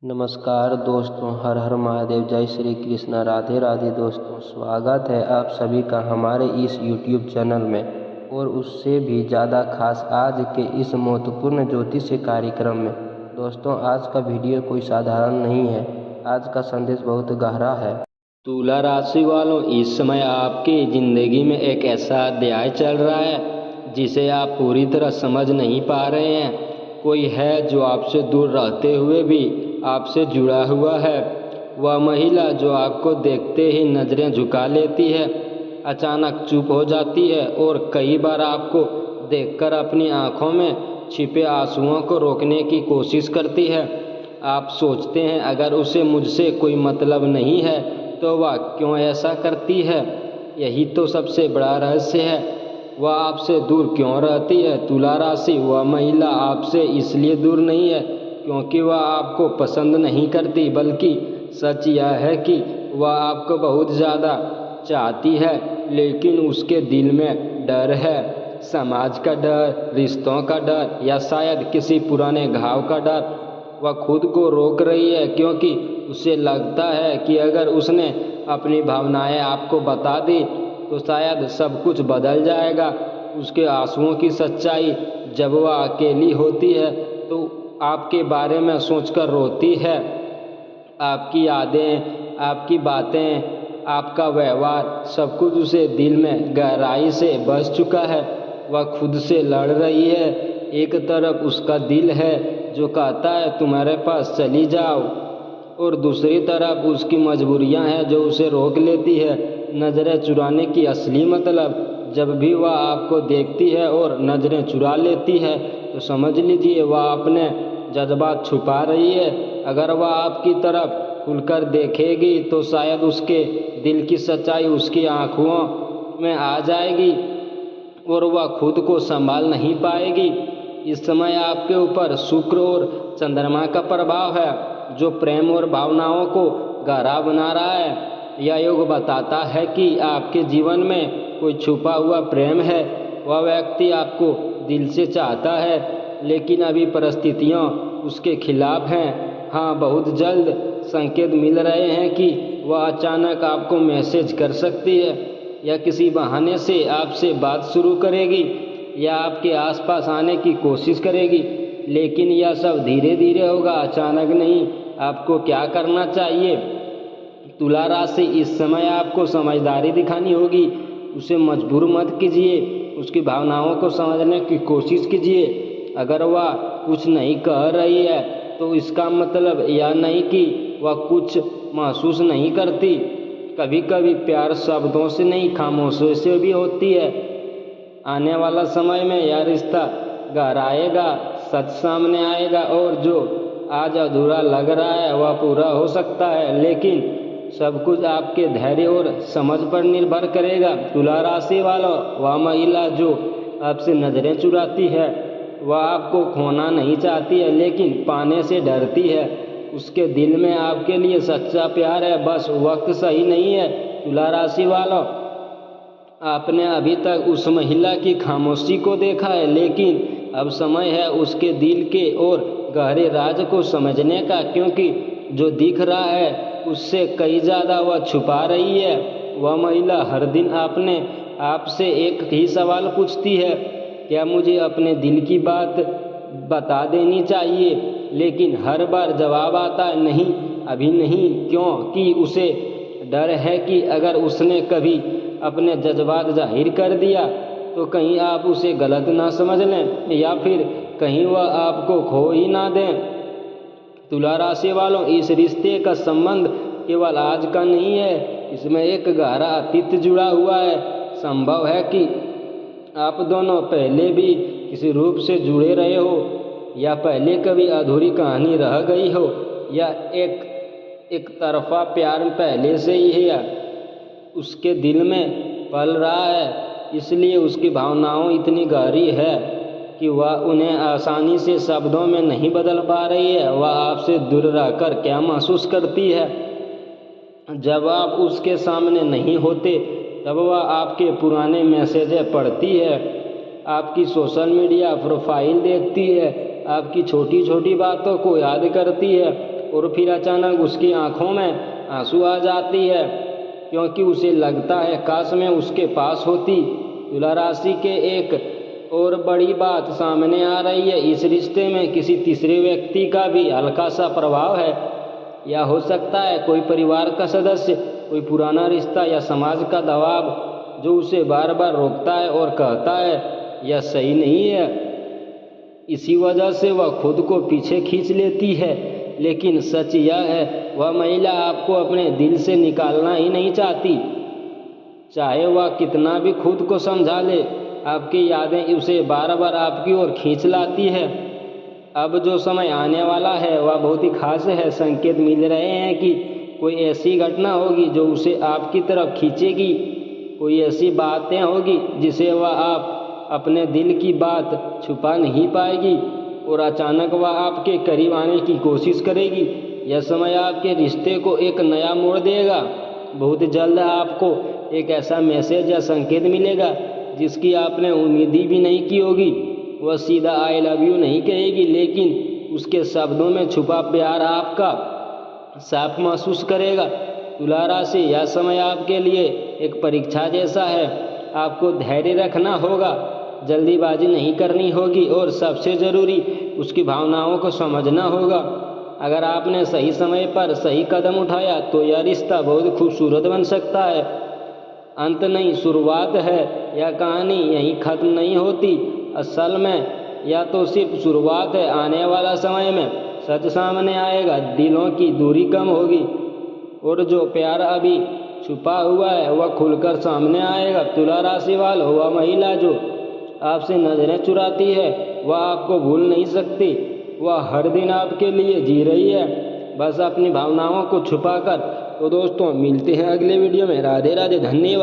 नमस्कार दोस्तों, हर हर महादेव, जय श्री कृष्ण, राधे राधे। दोस्तों, स्वागत है आप सभी का हमारे इस YouTube चैनल में और उससे भी ज़्यादा खास आज के इस महत्वपूर्ण ज्योतिष कार्यक्रम में। दोस्तों, आज का वीडियो कोई साधारण नहीं है। आज का संदेश बहुत गहरा है। तुला राशि वालों, इस समय आपकी ज़िंदगी में एक ऐसा अध्याय चल रहा है जिसे आप पूरी तरह समझ नहीं पा रहे हैं। कोई है जो आपसे दूर रहते हुए भी आपसे जुड़ा हुआ है। वह महिला जो आपको देखते ही नज़रें झुका लेती है, अचानक चुप हो जाती है और कई बार आपको देखकर अपनी आंखों में छिपे आंसुओं को रोकने की कोशिश करती है। आप सोचते हैं अगर उसे मुझसे कोई मतलब नहीं है तो वह क्यों ऐसा करती है। यही तो सबसे बड़ा रहस्य है। वह आपसे दूर क्यों रहती है। तुला राशि, वह महिला आपसे इसलिए दूर नहीं है क्योंकि वह आपको पसंद नहीं करती, बल्कि सच यह है कि वह आपको बहुत ज़्यादा चाहती है, लेकिन उसके दिल में डर है। समाज का डर, रिश्तों का डर या शायद किसी पुराने घाव का डर। वह खुद को रोक रही है क्योंकि उसे लगता है कि अगर उसने अपनी भावनाएं आपको बता दी तो शायद सब कुछ बदल जाएगा। उसके आंसुओं की सच्चाई, जब वह अकेली होती है तो आपके बारे में सोचकर रोती है। आपकी यादें, आपकी बातें, आपका व्यवहार, सब कुछ उसे दिल में गहराई से बस चुका है। वह खुद से लड़ रही है। एक तरफ उसका दिल है जो कहता है तुम्हारे पास चली जाओ, और दूसरी तरफ उसकी मजबूरियां हैं जो उसे रोक लेती है। नज़रें चुराने की असली मतलब, जब भी वह आपको देखती है और नज़रें चुरा लेती है तो समझ लीजिए वह अपने जज्बात छुपा रही है। अगर वह आपकी तरफ खुलकर देखेगी तो शायद उसके दिल की सच्चाई उसकी आंखों में आ जाएगी और वह खुद को संभाल नहीं पाएगी। इस समय आपके ऊपर शुक्र और चंद्रमा का प्रभाव है जो प्रेम और भावनाओं को गहरा बना रहा है। यह योग बताता है कि आपके जीवन में कोई छुपा हुआ प्रेम है। वह व्यक्ति आपको दिल से चाहता है, लेकिन अभी परिस्थितियाँ उसके खिलाफ हैं। हाँ, बहुत जल्द संकेत मिल रहे हैं कि वह अचानक आपको मैसेज कर सकती है या किसी बहाने से आपसे बात शुरू करेगी या आपके आसपास आने की कोशिश करेगी, लेकिन यह सब धीरे धीरे होगा, अचानक नहीं। आपको क्या करना चाहिए? तुला राशि, इस समय आपको समझदारी दिखानी होगी। उसे मजबूर मत कीजिए, उसकी भावनाओं को समझने की कोशिश कीजिए। अगर वह कुछ नहीं कह रही है तो इसका मतलब यह नहीं कि वह कुछ महसूस नहीं करती। कभी कभी प्यार शब्दों से नहीं, खामोशियों से भी होती है। आने वाला समय में यह रिश्ता गहराएगा, सच सामने आएगा और जो आज अधूरा लग रहा है वह पूरा हो सकता है, लेकिन सब कुछ आपके धैर्य और समझ पर निर्भर करेगा। तुला राशि वालों, वह महिला जो आपसे नज़रें चुराती है वह आपको खोना नहीं चाहती है, लेकिन पाने से डरती है। उसके दिल में आपके लिए सच्चा प्यार है, बस वक्त सही नहीं है। तुला राशि वालों, आपने अभी तक उस महिला की खामोशी को देखा है, लेकिन अब समय है उसके दिल के और गहरे राज को समझने का, क्योंकि जो दिख रहा है उससे कई ज़्यादा वह छुपा रही है। वह महिला हर दिन आपसे एक ही सवाल पूछती है, क्या मुझे अपने दिल की बात बता देनी चाहिए? लेकिन हर बार जवाब आता है नहीं, अभी नहीं। क्योंकि उसे डर है कि अगर उसने कभी अपने जज्बात जाहिर कर दिया तो कहीं आप उसे गलत ना समझ लें या फिर कहीं वह आपको खो ही ना दें। तुला राशि वालों, इस रिश्ते का संबंध केवल आज का नहीं है, इसमें एक गहरा अतीत जुड़ा हुआ है। संभव है कि आप दोनों पहले भी किसी रूप से जुड़े रहे हो, या पहले कभी अधूरी कहानी रह गई हो, या एक तरफा प्यार पहले से ही है उसके दिल में पल रहा है, इसलिए उसकी भावनाएं इतनी गहरी है कि वह उन्हें आसानी से शब्दों में नहीं बदल पा रही है। वह आपसे दूर रहकर क्या महसूस करती है? जब आप उसके सामने नहीं होते तब वह आपके पुराने मैसेजें पढ़ती है, आपकी सोशल मीडिया प्रोफाइल देखती है, आपकी छोटी छोटी बातों को याद करती है और फिर अचानक उसकी आंखों में आंसू आ जाती है, क्योंकि उसे लगता है काश मैं उसके पास होती। तुला राशि के एक और बड़ी बात सामने आ रही है, इस रिश्ते में किसी तीसरे व्यक्ति का भी हल्का सा प्रभाव है, या हो सकता है कोई परिवार का सदस्य, कोई पुराना रिश्ता या समाज का दबाव जो उसे बार बार रोकता है और कहता है यह सही नहीं है। इसी वजह से वह खुद को पीछे खींच लेती है। लेकिन सच यह है, वह महिला आपको अपने दिल से निकालना ही नहीं चाहती। चाहे वह कितना भी खुद को समझा ले, आपकी यादें उसे बार बार आपकी ओर खींच लाती है। अब जो समय आने वाला है वह बहुत ही खास है। संकेत मिल रहे हैं कि कोई ऐसी घटना होगी जो उसे आपकी तरफ खींचेगी, कोई ऐसी बातें होगी जिसे वह आप अपने दिल की बात छुपा नहीं पाएगी, और अचानक वह आपके करीब आने की कोशिश करेगी। यह समय आपके रिश्ते को एक नया मोड़ देगा। बहुत जल्द आपको एक ऐसा मैसेज या संकेत मिलेगा जिसकी आपने उम्मीद भी नहीं की होगी। वह सीधा आई लव यू नहीं कहेगी, लेकिन उसके शब्दों में छुपा प्यार आपका साफ महसूस करेगा। तुला राशि, यह समय आपके लिए एक परीक्षा जैसा है। आपको धैर्य रखना होगा, जल्दीबाजी नहीं करनी होगी, और सबसे ज़रूरी उसकी भावनाओं को समझना होगा। अगर आपने सही समय पर सही कदम उठाया तो यह रिश्ता बहुत खूबसूरत बन सकता है। अंत नहीं, शुरुआत है। यह कहानी यहीं ख़त्म नहीं होती। असल में यह तो सिर्फ शुरुआत है। आने वाला समय में सच सामने आएगा, दिलों की दूरी कम होगी, और जो प्यार अभी छुपा हुआ है वह खुलकर सामने आएगा। तुला राशि वालों, वह महिला जो आपसे नजरें चुराती है वह आपको भूल नहीं सकती। वह हर दिन आपके लिए जी रही है, बस अपनी भावनाओं को छुपाकर। तो दोस्तों, मिलते हैं अगले वीडियो में। राधे राधे, धन्यवाद।